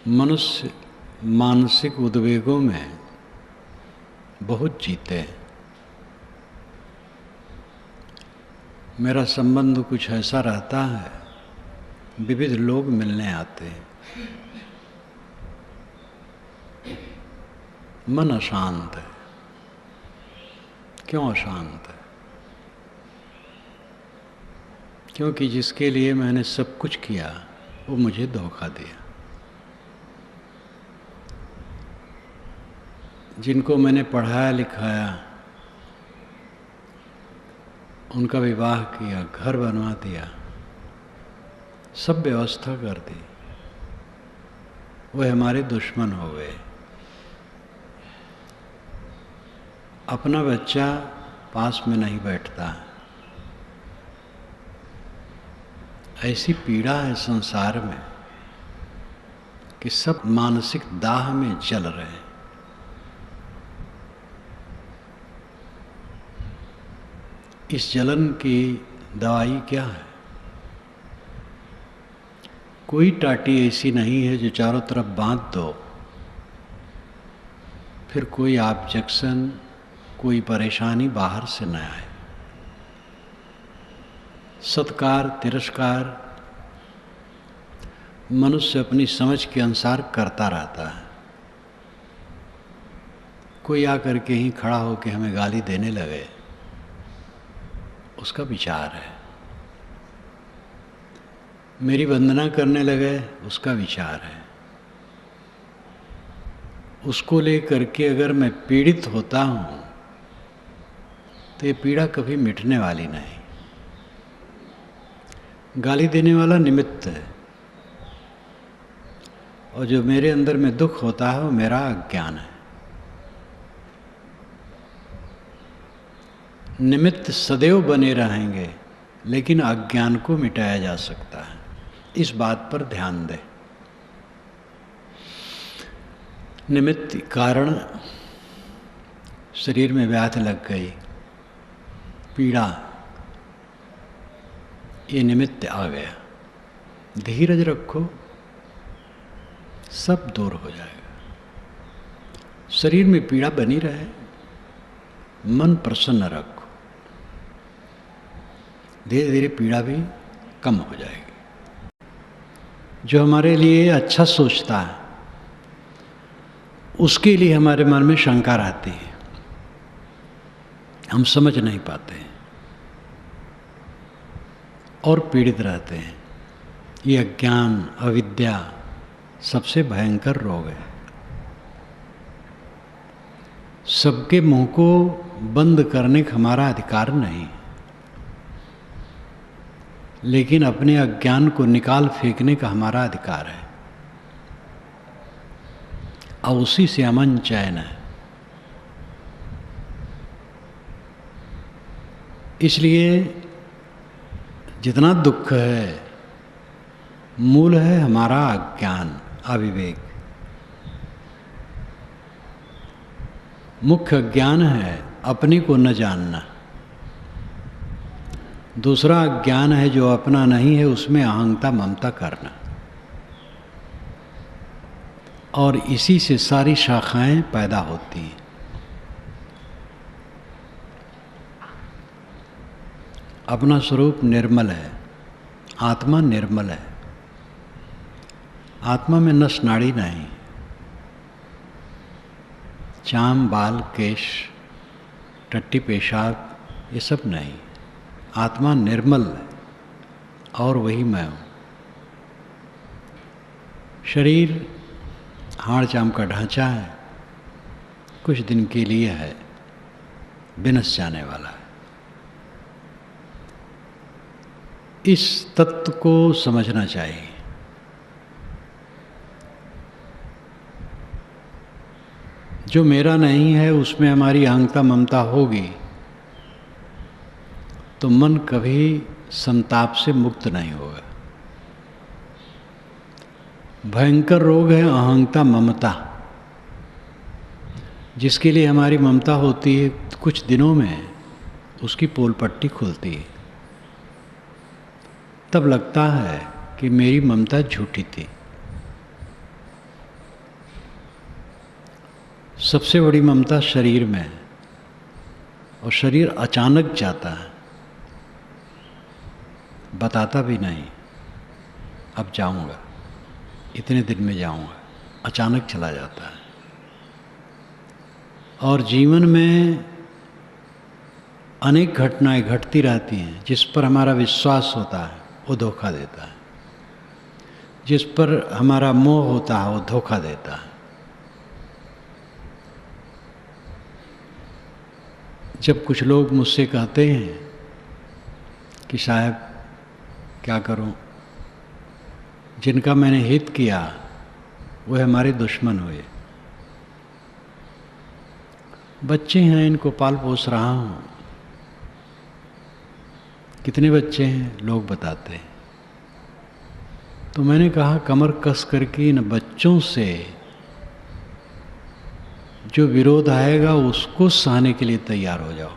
मनुष्य मानसिक उद्वेगों में बहुत जीते हैं। मेरा संबंध कुछ ऐसा रहता है, विविध लोग मिलने आते हैं, मन अशांत है। क्यों अशांत है? क्योंकि जिसके लिए मैंने सब कुछ किया वो मुझे धोखा दिया। जिनको मैंने पढ़ाया लिखाया, उनका विवाह किया, घर बनवा दिया, सब व्यवस्था कर दी, वे हमारे दुश्मन हो गए। अपना बच्चा पास में नहीं बैठता। ऐसी पीड़ा है संसार में कि सब मानसिक दाह में जल रहे हैं। इस जलन की दवाई क्या है? कोई टाटी ऐसी नहीं है जो चारों तरफ बांध दो, फिर कोई ऑब्जेक्शन, कोई परेशानी बाहर से न आए। सत्कार तिरस्कार मनुष्य अपनी समझ के अनुसार करता रहता है। कोई आकर के ही खड़ा होकर हमें गाली देने लगे, उसका विचार है। मेरी वंदना करने लगे, उसका विचार है। उसको लेकर के अगर मैं पीड़ित होता हूँ तो ये पीड़ा कभी मिटने वाली नहीं। गाली देने वाला निमित्त है, और जो मेरे अंदर में दुख होता है वो मेरा अज्ञान है। निमित्त सदैव बने रहेंगे, लेकिन अज्ञान को मिटाया जा सकता है। इस बात पर ध्यान दें। निमित्त कारण शरीर में व्याधि लग गई, पीड़ा, ये निमित्त आ गया। धीरज रखो, सब दूर हो जाएगा। शरीर में पीड़ा बनी रहे, मन प्रसन्न रखो, धीरे धीरे पीड़ा भी कम हो जाएगी। जो हमारे लिए अच्छा सोचता है उसके लिए हमारे मन में शंका रहती है, हम समझ नहीं पाते हैं और पीड़ित रहते हैं। ये अज्ञान, अविद्या सबसे भयंकर रोग है। सबके मुंह को बंद करने का हमारा अधिकार नहीं, लेकिन अपने अज्ञान को निकाल फेंकने का हमारा अधिकार है, और उसी से अमन चैन है। इसलिए जितना दुख है, मूल है हमारा अज्ञान, अविवेक। मुख्य अज्ञान है अपने को न जानना। दूसरा अज्ञान है जो अपना नहीं है उसमें अहंता ममता करना, और इसी से सारी शाखाएं पैदा होती हैं। अपना स्वरूप निर्मल है, आत्मा निर्मल है। आत्मा में नस नाड़ी नहीं, चाम बाल केश टट्टी पेशाब ये सब नहीं। आत्मा निर्मल है, और वही मैं हूँ। शरीर हाड़ चाम का ढांचा है, कुछ दिन के लिए है, विनस जाने वाला है। इस तत्व को समझना चाहिए। जो मेरा नहीं है उसमें हमारी अहंता ममता होगी तो मन कभी संताप से मुक्त नहीं होगा। भयंकर रोग है अहंता ममता। जिसके लिए हमारी ममता होती है, कुछ दिनों में उसकी पोल पट्टी खुलती है, तब लगता है कि मेरी ममता झूठी थी। सबसे बड़ी ममता शरीर में है, और शरीर अचानक जाता है, बताता भी नहीं अब जाऊंगा, इतने दिन में जाऊंगा, अचानक चला जाता है। और जीवन में अनेक घटनाएं घटती रहती हैं, जिस पर हमारा विश्वास होता है वो धोखा देता है, जिस पर हमारा मोह होता है वो धोखा देता है। जब कुछ लोग मुझसे कहते हैं कि साहब क्या करूं, जिनका मैंने हित किया वो हमारे दुश्मन हुए। बच्चे हैं, इनको पाल पोस रहा हूं। कितने बच्चे हैं लोग बताते हैं। तो मैंने कहा कमर कस करके इन बच्चों से जो विरोध आएगा उसको सहने के लिए तैयार हो जाओ।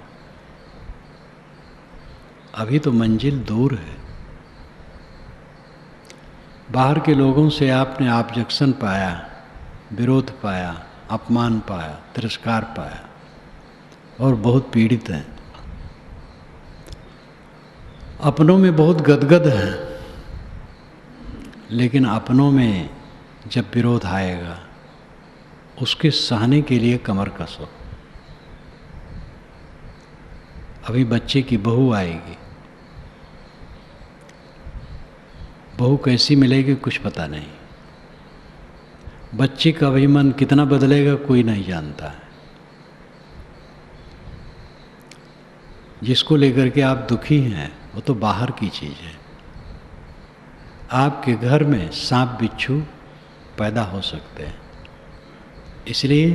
अभी तो मंजिल दूर है। बाहर के लोगों से आपने ऑब्जेक्शन पाया, विरोध पाया, अपमान पाया, तिरस्कार पाया और बहुत पीड़ित हैं। अपनों में बहुत गदगद हैं, लेकिन अपनों में जब विरोध आएगा उसके सहने के लिए कमर कसो। अभी बच्चे की बहू आएगी, बहू कैसी मिलेगी कुछ पता नहीं। बच्चे का भी मन कितना बदलेगा कोई नहीं जानता है। जिसको लेकर के आप दुखी हैं वो तो बाहर की चीज़ है। आपके घर में सांप बिच्छू पैदा हो सकते हैं, इसलिए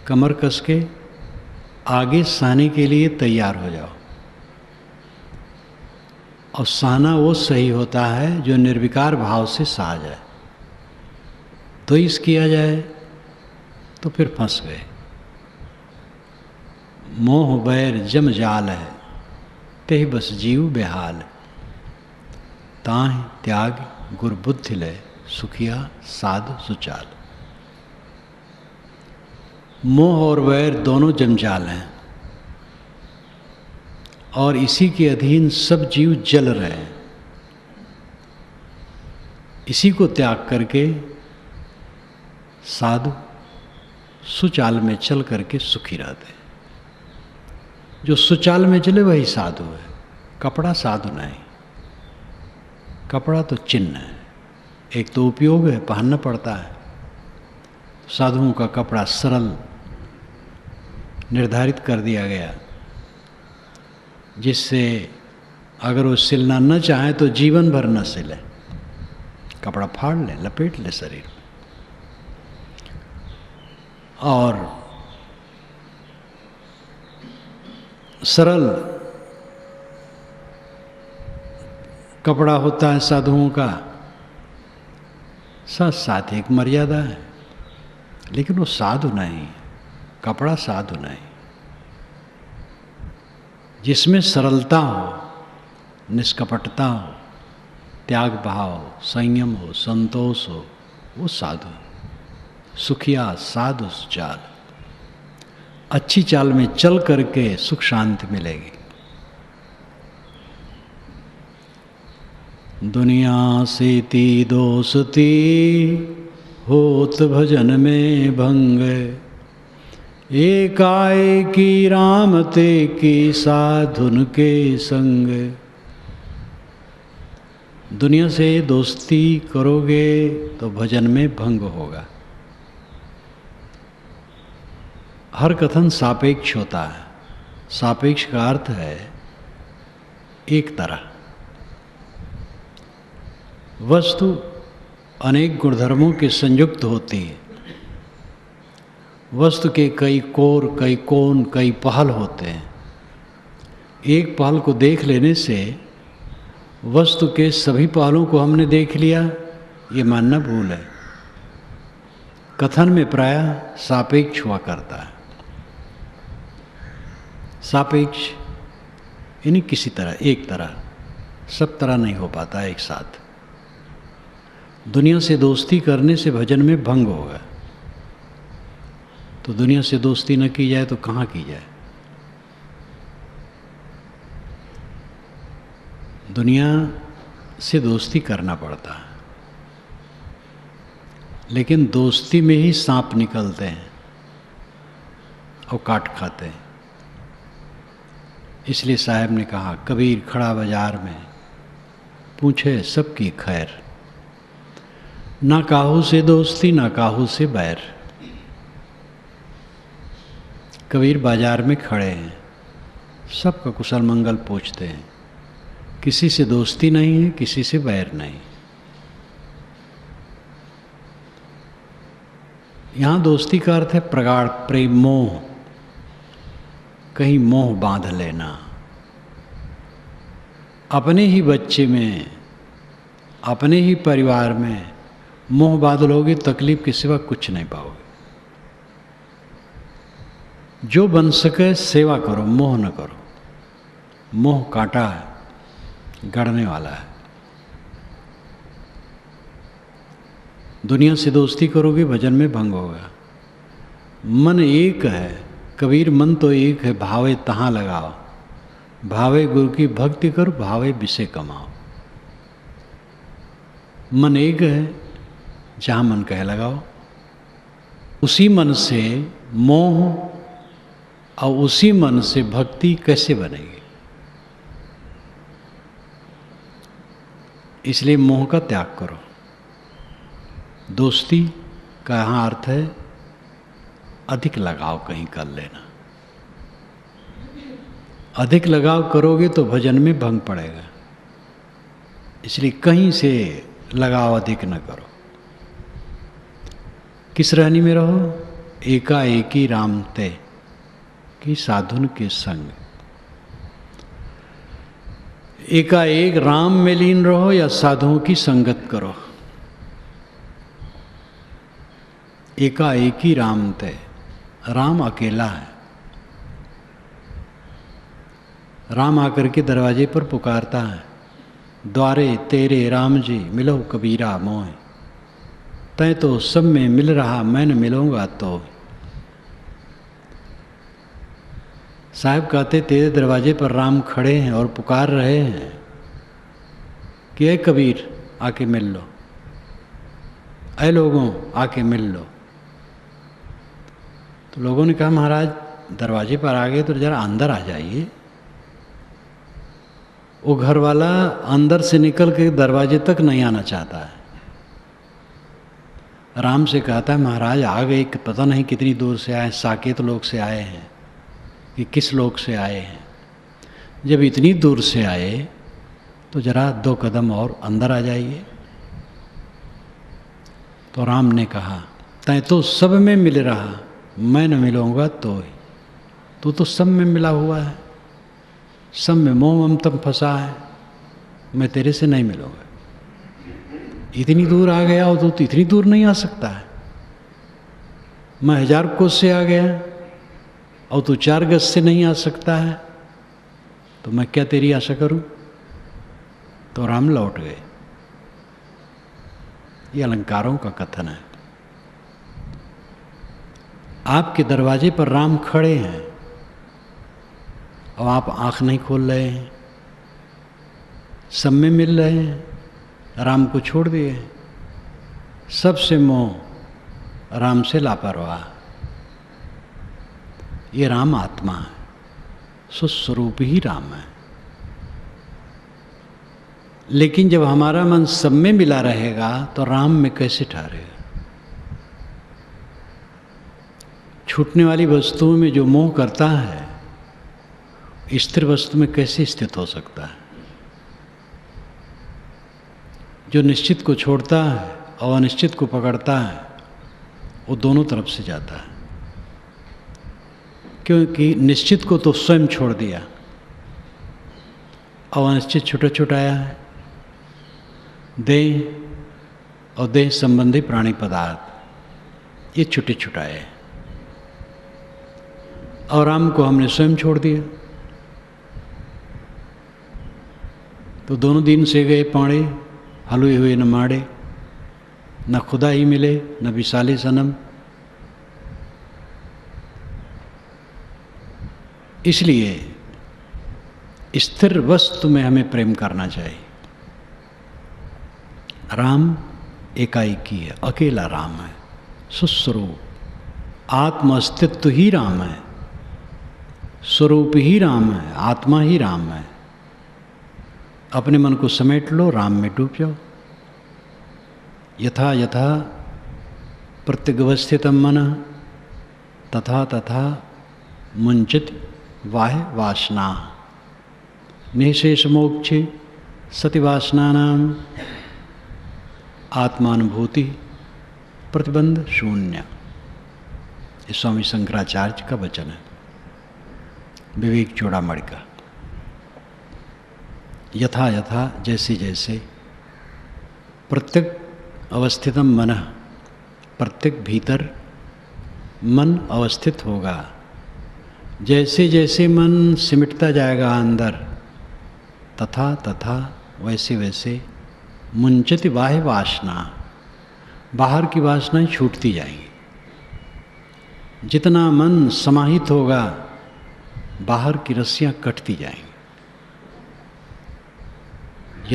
कमर कस के आगे सहने के लिए तैयार हो जाओ। और सहना वो सही होता है जो निर्विकार भाव से सहा जाए। तो इस किया जाए तो फिर फंस गए। मोह बैर जम जाल है, तेहि बस जीव बेहाल। ताहि त्याग गुर बुद्धि लय, सुखिया साधु सुचाल। मोह और वैर दोनों जंजाल हैं, और इसी के अधीन सब जीव जल रहे हैं। इसी को त्याग करके साधु सुचाल में चल करके सुखी रहते हैं। जो सुचाल में चले वही साधु है। कपड़ा साधु नहीं, कपड़ा तो चिन्ह है। एक तो उपयोग है, पहनना पड़ता है। साधुओं का कपड़ा सरल निर्धारित कर दिया गया, जिससे अगर वो सिलना न चाहे तो जीवन भर न सिले, कपड़ा फाड़ ले, लपेट ले शरीर। और सरल कपड़ा होता है साधुओं का, साथ साथ एक मर्यादा है, लेकिन वो साधु नहीं, कपड़ा साधु नहीं। जिसमें सरलता हो, निष्कपटता हो, त्याग भाव हो, संयम हो, संतोष हो, वो साधु। सुखिया साधु चाल, अच्छी चाल में चल करके सुख शांति मिलेगी। दुनिया से ती दोस्ती, होत भजन में भंग। एकाएकी राम ते की साधुन के संग। दुनिया से दोस्ती करोगे तो भजन में भंग होगा। हर कथन सापेक्ष होता है। सापेक्ष का अर्थ है एक तरह। वस्तु अनेक गुणधर्मों के संयुक्त होती है। वस्तु के कई कोर, कई कोण, कई पहल होते हैं। एक पहल को देख लेने से वस्तु के सभी पहलुओं को हमने देख लिया, ये मानना भूल है। कथन में प्रायः सापेक्ष हुआ करता है। सापेक्ष यानी किसी तरह, एक तरह, सब तरह नहीं हो पाता एक साथ। दुनिया से दोस्ती करने से भजन में भंग होगा। तो दुनिया से दोस्ती न की जाए तो कहाँ की जाए। दुनिया से दोस्ती करना पड़ता है, लेकिन दोस्ती में ही सांप निकलते हैं और काट खाते हैं। इसलिए साहब ने कहा, कबीर खड़ा बाजार में पूछे सबकी खैर, ना काहू से दोस्ती ना काहू से बैर। कबीर बाजार में खड़े हैं, सबका कुशल मंगल पूछते हैं, किसी से दोस्ती नहीं है, किसी से बैर नहीं। यहाँ दोस्ती का अर्थ है प्रगाढ़ प्रेम, मोह, कहीं मोह बांध लेना। अपने ही बच्चे में, अपने ही परिवार में मोह बांध लोगे, तकलीफ के सिवा कुछ नहीं पाओगे। जो बन सके सेवा करो, मोह न करो। मोह कांटा है, गड़ने वाला है। दुनिया से दोस्ती करोगे, भजन में भंग होगा। मन एक है, कबीर मन तो एक है, भावे तहाँ लगाओ। भावे गुरु की भक्ति करो, भावे विषय कमाओ। मन एक है, जहाँ मन कहे लगाओ। उसी मन से मोह और उसी मन से भक्ति कैसे बनेगी? इसलिए मोह का त्याग करो। दोस्ती का यहाँ अर्थ है अधिक लगाव कहीं कर लेना। अधिक लगाव करोगे तो भजन में भंग पड़ेगा। इसलिए कहीं से लगाव अधिक न करो। किस रहनी में रहो? एकाएकी राम तय कि साधुन के संग। एकाएक राम में लीन रहो या साधुओं की संगत करो। एकाएकी राम तय, राम अकेला है। राम आकर के दरवाजे पर पुकारता है, द्वारे तेरे राम जी मिलो कबीरा मोह। तय तो सब में मिल रहा, मैं न मिलूंगा तो। साहब कहते, तेरे दरवाजे पर राम खड़े हैं और पुकार रहे हैं कि ऐ कबीर आके मिल लो, ऐ लोगों आके मिल लो। तो लोगों ने कहा, महाराज दरवाजे पर आ गए तो जरा अंदर आ जाइए। वो घर वाला अंदर से निकल के दरवाजे तक नहीं आना चाहता है। राम से कहता है, महाराज आ गए, पता नहीं कितनी दूर से आए, साकेत लोक से आए हैं कि किस लोक से आए हैं। जब इतनी दूर से आए तो जरा 2 कदम और अंदर आ जाइए। तो राम ने कहा, तय तो सब में मिल रहा, मैं न मिलूंगा तो। तू तो सब में मिला हुआ है, सब में मोह ममतम फंसा है, मैं तेरे से नहीं मिलूंगा। इतनी दूर आ गया हो तो इतनी दूर नहीं आ सकता है। मैं 1000 कोस से आ गया और तू 4 गज से नहीं आ सकता है, तो मैं क्या तेरी आशा करूं? तो राम लौट गए। ये अलंकारों का कथन है। आपके दरवाजे पर राम खड़े हैं और आप आंख नहीं खोल रहे हैं। सब में मिल रहे हैं, राम को छोड़ दिए। सबसे मोह, राम से लापरवाह। ये राम आत्मा है, स्वस्वरूप ही राम है। लेकिन जब हमारा मन सब में मिला रहेगा तो राम में कैसे ठहरेगा? छूटने वाली वस्तुओं में जो मोह करता है, स्थिर वस्तु में कैसे स्थित हो सकता है? जो निश्चित को छोड़ता है और अनिश्चित को पकड़ता है, वो दोनों तरफ से जाता है। क्योंकि निश्चित को तो स्वयं छोड़ दिया और अनिश्चित छुटा छुटाया है। देह और देह संबंधी प्राणी पदार्थ ये छुटे छुटाए, और राम को हमने स्वयं छोड़ दिया। तो दोनों दिन से गए पाड़े, हलुए हुए न माड़े। न खुदा ही मिले न विशाली सनम। इसलिए स्थिर वस्तु में हमें प्रेम करना चाहिए। राम एकाएकी है, अकेला राम है, सुस्वरूप, आत्म अस्तित्व ही राम है, स्वरूप ही राम है, आत्मा ही राम है। अपने मन को समेट लो, राम में डूब जाओ। यथा यथा प्रत्यगवस्थितम मन तथा तथा मुंचित वाह वासना निशेष मोक्षे सति वासनानाम आत्मानुभूति प्रतिबंध शून्य। ये स्वामी शंकराचार्य का वचन है, विवेक चूड़ामणि का। यथा यथा जैसे जैसे प्रत्येक अवस्थितम मन, प्रत्येक भीतर मन अवस्थित होगा, जैसे जैसे मन सिमटता जाएगा अंदर, तथा तथा वैसे वैसे मुंचित बाह्य वासना, बाहर की वासनाएं छूटती जाएंगी। जितना मन समाहित होगा, बाहर की रस्सियां कटती जाएंगी।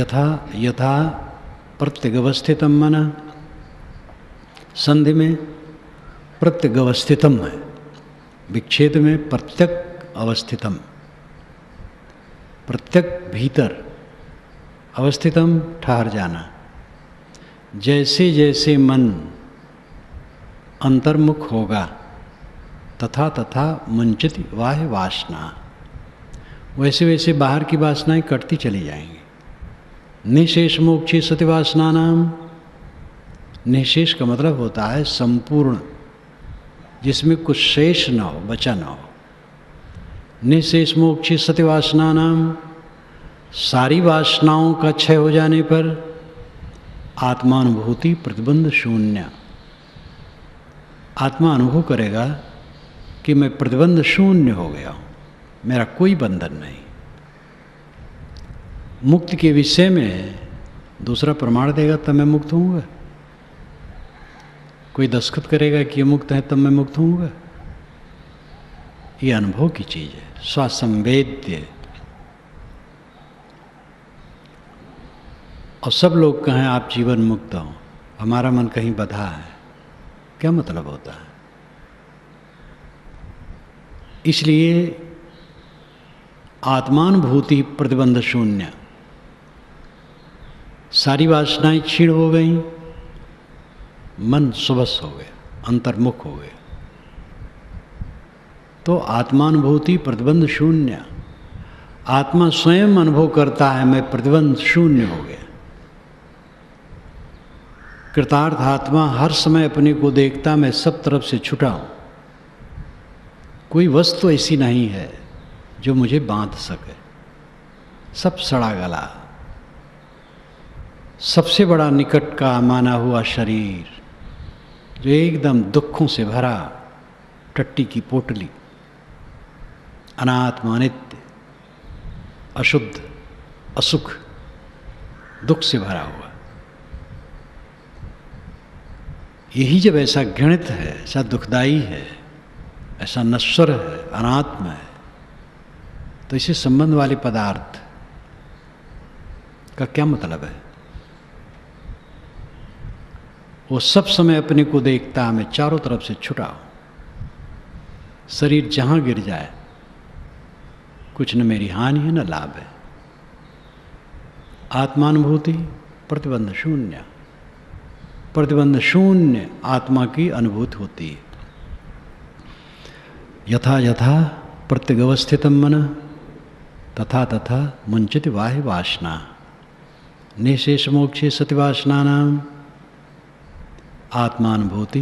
यथा यथा प्रत्यगवस्थितम मन, संधि में प्रत्यगवस्थितम है, विच्छेद में प्रत्यक अवस्थितम, प्रत्यक भीतर, अवस्थितम ठहर जाना। जैसे जैसे मन अंतर्मुख होगा, तथा तथा मुंचित वाह्य वासना, वैसे वैसे बाहर की वासनाएं कटती चली जाएंगी। निशेष मोक्षी सति वासना नाम, निशेष का मतलब होता है संपूर्ण, जिसमें कुछ शेष न हो, बचा न हो। निशेष मोक्षी सति वासना नाम, सारी वासनाओं का क्षय हो जाने पर आत्मानुभूति प्रतिबंध शून्य। आत्मा अनुभव करेगा कि मैं प्रतिबंध शून्य हो गया हूँ, मेरा कोई बंधन नहीं। मुक्ति के विषय में दूसरा प्रमाण देगा तब मैं मुक्त होऊंगा। कोई दस्तखत करेगा कि ये मुक्त है तब मैं मुक्त होऊंगा। ये अनुभव की चीज़ है, स्वसंवेद्य। और सब लोग कहें आप जीवन मुक्त हो, हमारा मन कहीं बंधा है, क्या मतलब होता है? इसलिए आत्मानुभूति प्रतिबंध शून्य, सारी वासनाएं क्षीण हो गई, मन सुबस हो गया, अंतर्मुख हो गया, तो आत्मानुभूति प्रतिबंध शून्य। आत्मा स्वयं अनुभव करता है मैं प्रतिबंध शून्य हो गया। कृतार्थ आत्मा हर समय अपने को देखता, मैं सब तरफ से छुटा हूं, कोई वस्तु ऐसी नहीं है जो मुझे बांध सके। सब सड़ा गला, सबसे बड़ा निकट का माना हुआ शरीर जो एकदम दुखों से भरा, टट्टी की पोटली, अनात्म, अनित्य, अशुद्ध, असुख, दुख से भरा हुआ, यही जब ऐसा घृणित है, ऐसा दुखदाई है, ऐसा नश्वर है, अनात्म है, तो इसे संबंध वाले पदार्थ का क्या मतलब है? वो सब समय अपने को देखता, मैं चारों तरफ से छुटा हूं। शरीर जहां गिर जाए कुछ न मेरी हानि है न लाभ है। आत्मानुभूति प्रतिबंध शून्य, प्रतिबंध शून्य आत्मा की अनुभूति होती है। यथा यथा प्रत्यगवस्थितम मन तथा तथा मुंचित वाह्य वासना निशेष मोक्षे सति वासना नाम आत्मानुभूति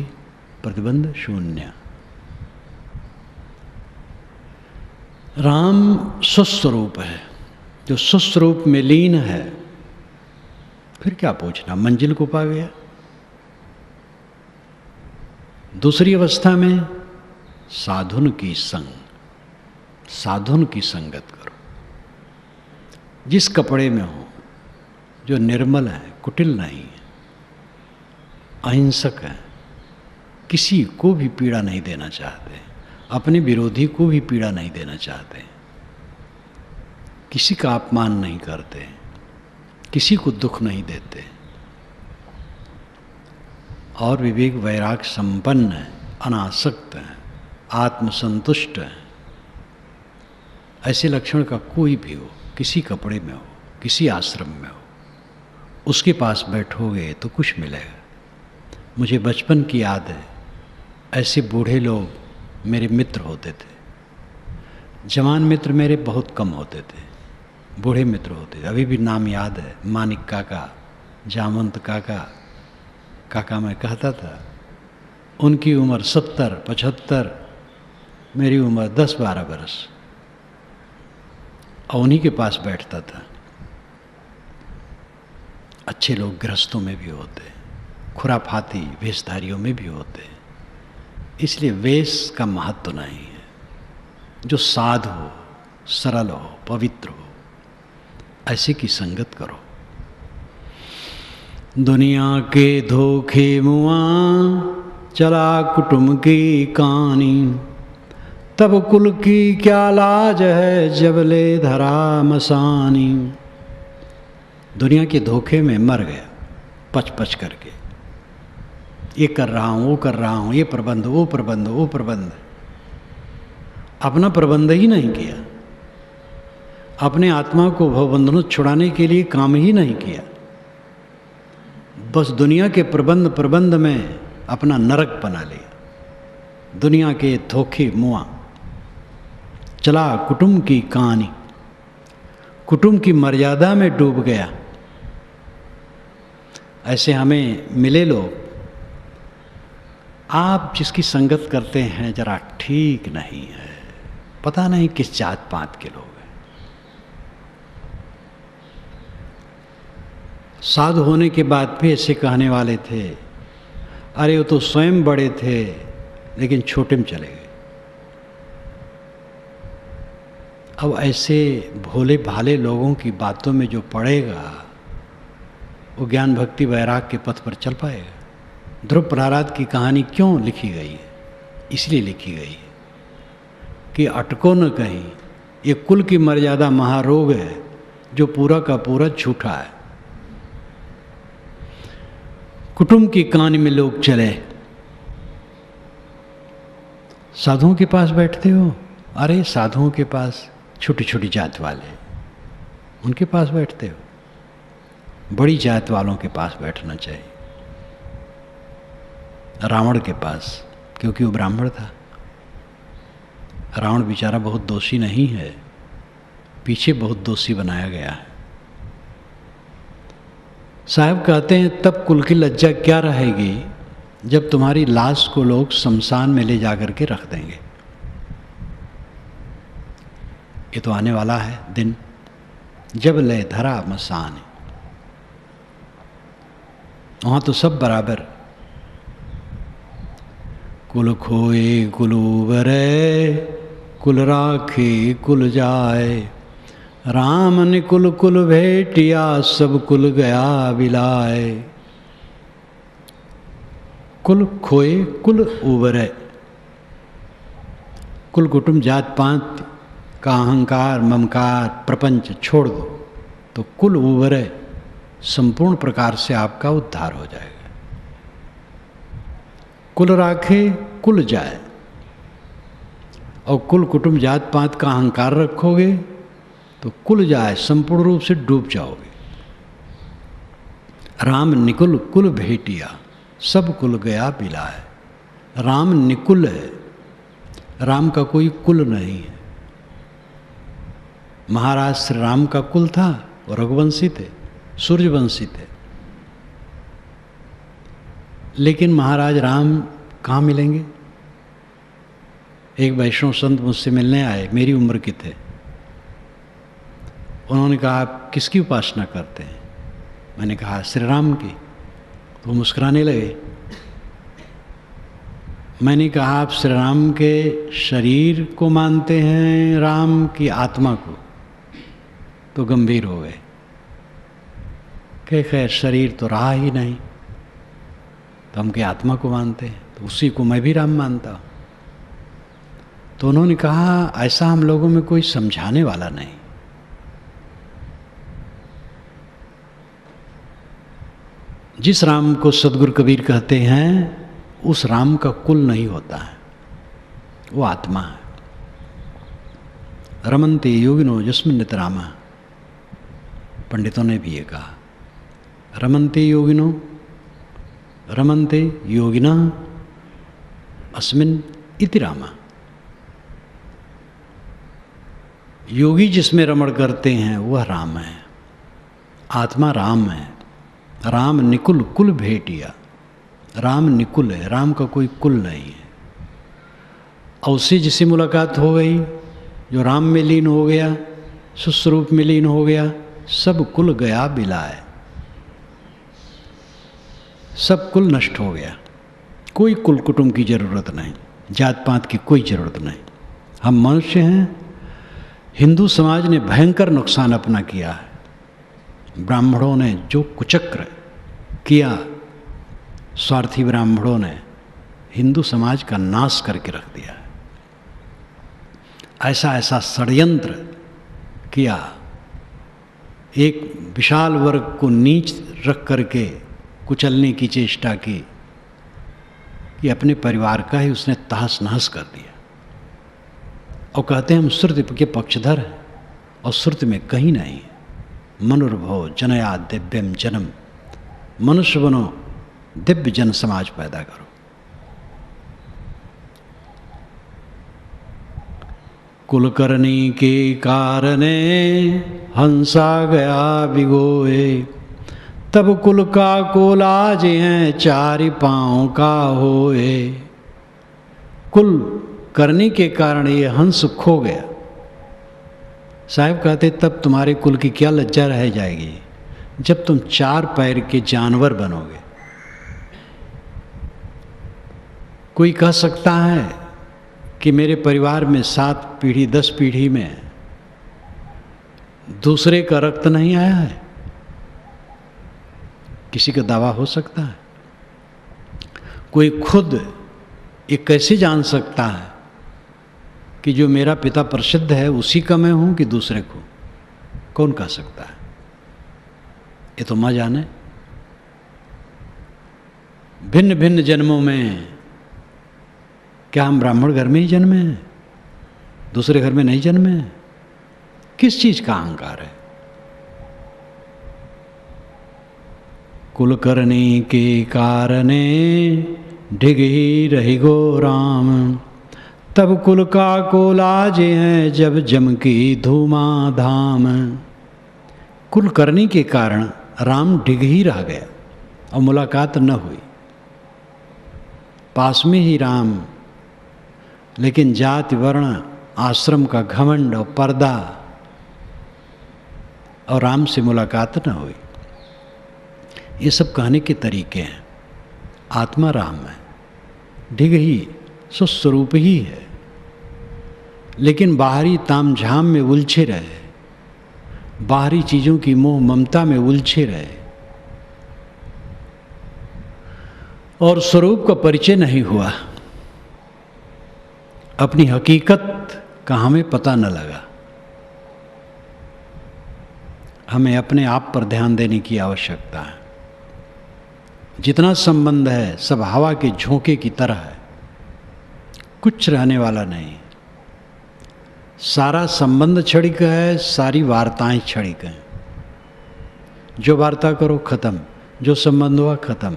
प्रतिबंध शून्य। राम स्वस्वरूप है, जो स्वस्वरूप में लीन है, फिर क्या पूछना, मंजिल को पा गया। दूसरी अवस्था में साधुन की संग, साधुन की संगत करो। जिस कपड़े में हो, जो निर्मल है, कुटिल नहीं है, अहिंसक है, किसी को भी पीड़ा नहीं देना चाहते, अपने विरोधी को भी पीड़ा नहीं देना चाहते, किसी का अपमान नहीं करते, किसी को दुख नहीं देते, और विवेक वैराग संपन्न है, अनासक्त है, आत्मसंतुष्ट है। ऐसे लक्षण का कोई भी हो, किसी कपड़े में हो, किसी आश्रम में हो, उसके पास बैठोगे तो कुछ मिलेगा। मुझे बचपन की याद है, ऐसे बूढ़े लोग मेरे मित्र होते थे। जवान मित्र मेरे बहुत कम होते थे, बूढ़े मित्र होते थे। अभी भी नाम याद है, मानिक काका, जामवंत काका। काका मैं कहता था। उनकी उम्र 70-75, मेरी उम्र 10-12 बरस, और उन्हीं के पास बैठता था। अच्छे लोग गृहस्थों में भी होते, खुराफाती वेशधारियों में भी होते, इसलिए वेश का महत्व नहीं है। जो साधु हो, सरल हो, पवित्र हो, ऐसे की संगत करो। दुनिया के धोखे मुआ, चला कुटुंब की कहानी, तब कुल की क्या लाज है, जब ले धरा मसानी। दुनिया के धोखे में मर गया पच पच करके, ये कर रहा हूँ, वो कर रहा हूँ, ये प्रबंध, वो प्रबंध, वो प्रबंध। अपना प्रबंध ही नहीं किया, अपने आत्मा को भवबंधनों छुड़ाने के लिए काम ही नहीं किया। बस दुनिया के प्रबंध में अपना नरक बना लिया। दुनिया के धोखे मुआ, चला कुटुंब की कहानी, कुटुंब की मर्यादा में डूब गया। ऐसे हमें मिले लोग, आप जिसकी संगत करते हैं जरा ठीक नहीं है, पता नहीं किस जात पात के लोग हैं। साधु होने के बाद भी ऐसे कहने वाले थे, अरे वो तो स्वयं बड़े थे लेकिन छोटे में चले गए। अब ऐसे भोले भाले लोगों की बातों में जो पड़ेगा, वो ज्ञान भक्ति वैराग के पथ पर चल पाएगा। ध्रुव प्रहलाद की कहानी क्यों लिखी गई है? इसलिए लिखी गई है कि अटको न कहीं, ये कुल की मर्यादा महारोग है जो पूरा का पूरा झूठा है। कुटुंब की कहानी में लोग चले, साधुओं के पास बैठते हो, अरे साधुओं के पास छोटी छोटी जात वाले, उनके पास बैठते हो। बड़ी जात वालों के पास बैठना चाहिए। रावण के पास, क्योंकि वो ब्राह्मण था। रावण बेचारा बहुत दोषी नहीं है, पीछे बहुत दोषी बनाया गया है। साहब कहते हैं तब कुल की लज्जा क्या रहेगी जब तुम्हारी लाश को लोग शमशान में ले जाकर के रख देंगे। ये तो आने वाला है दिन, जब ले धरा मसान, वहां तो सब बराबर। कुल खोए कुल उबरे, कुल राखे कुल जाए, राम ने कुल कुल भेटिया, सब कुल गया बिलाए। कुल खोए कुल उबरे, कुल कुटुंब जात पात का अहंकार ममकार प्रपंच छोड़ दो तो कुल उबरे, संपूर्ण प्रकार से आपका उद्धार हो जाएगा। कुल राखे कुल जाए, और कुल कुटुंब जात पात का अहंकार रखोगे तो कुल जाए, संपूर्ण रूप से डूब जाओगे। राम निकुल कुल भेटिया, सब कुल गया बिलाए। राम निकुल है, राम का कोई कुल नहीं है। महाराज श्री राम का कुल था, वो रघुवंशी थे, सूर्यवंशी थे। लेकिन महाराज राम कहाँ मिलेंगे? एक वैष्णव संत मुझसे मिलने आए, मेरी उम्र के थे। उन्होंने कहा आप किसकी उपासना करते हैं? मैंने कहा श्री राम की। तो वो मुस्कुराने लगे। मैंने कहा आप श्री राम के शरीर को मानते हैं, राम की आत्मा को? तो गंभीर हो गए कि खैर शरीर तो रहा ही नहीं, तो हम के आत्मा को मानते हैं, तो उसी को मैं भी राम मानता हूँ। तो उन्होंने कहा ऐसा हम लोगों में कोई समझाने वाला नहीं। जिस राम को सदगुरु कबीर कहते हैं उस राम का कुल नहीं होता है, वो आत्मा है। रमन्ते योगिनो यस्मिन् नितरामा, पंडितों ने भी ये कहा, रमन्ते योगिनो, रमन्ते योगिना अस्मिन् इति रामा। योगी जिसमें रमण करते हैं वह राम है, आत्मा राम है। राम निकुल कुल भेटिया, राम निकुल है, राम का कोई कुल नहीं है। और उससे जिससे मुलाकात हो गई, जो राम में लीन हो गया, सुस्वरूप में लीन हो गया, सब कुल गया बिलाए, सब कुल नष्ट हो गया। कोई कुल कुटुंब की जरूरत नहीं, जात पात की कोई जरूरत नहीं। हम मनुष्य हैं। हिंदू समाज ने भयंकर नुकसान अपना किया है। ब्राह्मणों ने जो कुचक्र किया, स्वार्थी ब्राह्मणों ने हिंदू समाज का नाश करके रख दिया है। ऐसा ऐसा षड्यंत्र किया, एक विशाल वर्ग को नीच रख करके कुचलने की चेष्टा की कि अपने परिवार का ही उसने तहस नहस कर दिया। और कहते हैं हम श्रुति के पक्षधर हैं, और श्रुति में कहीं नहीं। मनुर्भव जनया दिव्यम जन्म, मनुष्य बनो, दिव्य जन समाज पैदा करो। कुलकर्णी के कारणे हंसा गया बिगोए, तब कुल का कोलाज हैं चारि पांव का होए। कुल करने के कारण ये हंस खो गया। साहब कहते तब तुम्हारे कुल की क्या लज्जा रह जाएगी जब तुम 4 पैर के जानवर बनोगे। कोई कह सकता है कि मेरे परिवार में 7 पीढ़ी 10 पीढ़ी में दूसरे का रक्त नहीं आया है? किसी का दावा हो सकता है? कोई खुद ये कैसे जान सकता है कि जो मेरा पिता प्रसिद्ध है उसी का मैं हूं कि दूसरे को? कौन कह सकता है? ये तो मां जाने। भिन्न भिन्न जन्मों में क्या हम ब्राह्मण घर में ही जन्मे हैं, दूसरे घर में नहीं जन्मे हैं? किस चीज का अहंकार है? कुलकर्णी के कारणे ढिग ही रही गो राम, तब कुल का कोलाज हैं जब जम की धूमाधाम। कुलकर्णी के कारण राम ढिग ही रह गया और मुलाकात न हुई। पास में ही राम, लेकिन जाति वर्ण आश्रम का घमंड और पर्दा, और राम से मुलाकात न हुई। ये सब कहने के तरीके हैं। आत्मा राम है, ढिग ही स्वस्वरूप ही है, लेकिन बाहरी तामझाम में उलझे रहे, बाहरी चीज़ों की मोह ममता में उलझे रहे और स्वरूप का परिचय नहीं हुआ। अपनी हकीकत का हमें पता न लगा। हमें अपने आप पर ध्यान देने की आवश्यकता है। जितना संबंध है सब हवा के झोंके की तरह है, कुछ रहने वाला नहीं। सारा संबंध क्षणिक है, सारी वार्ताएं क्षणिक हैं। जो वार्ता करो खत्म, जो संबंध हुआ खत्म,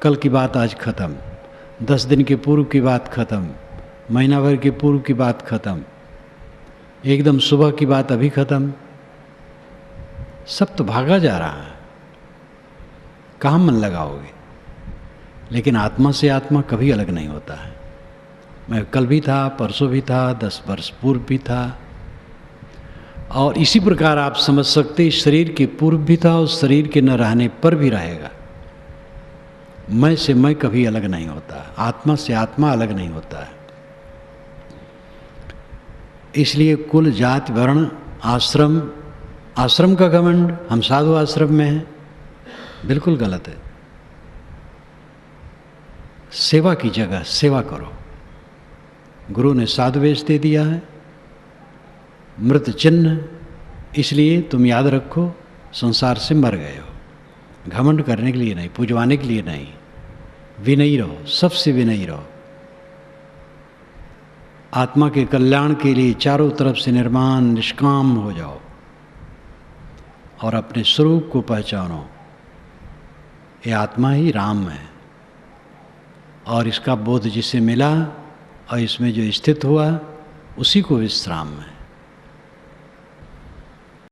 कल की बात आज खत्म, 10 दिन के पूर्व की बात खत्म, महीना भर के पूर्व की बात खत्म, एकदम सुबह की बात अभी खत्म। सब तो भागा जा रहा है, कहाँ मन लगाओगे? लेकिन आत्मा से आत्मा कभी अलग नहीं होता है। मैं कल भी था, परसों भी था, 10 वर्ष पूर्व भी था, और इसी प्रकार आप समझ सकते शरीर के पूर्व भी था और शरीर के न रहने पर भी रहेगा। मैं से मैं कभी अलग नहीं होता, आत्मा से आत्मा अलग नहीं होता है। इसलिए कुल जाति वर्ण आश्रम, आश्रम का घमंड, हम साधु आश्रम में हैं, बिल्कुल गलत है। सेवा की जगह सेवा करो। गुरु ने साधु वेश दे दिया है, मृत चिन्ह, इसलिए तुम याद रखो संसार से मर गए हो। घमंड करने के लिए नहीं, पूजवाने के लिए नहीं, विनयी रहो, सबसे विनयी रहो। आत्मा के कल्याण के लिए चारों तरफ से निर्माण निष्काम हो जाओ और अपने स्वरूप को पहचानो। ये आत्मा ही राम है और इसका बोध जिसे मिला और इसमें जो स्थित हुआ उसी को विश्राम है।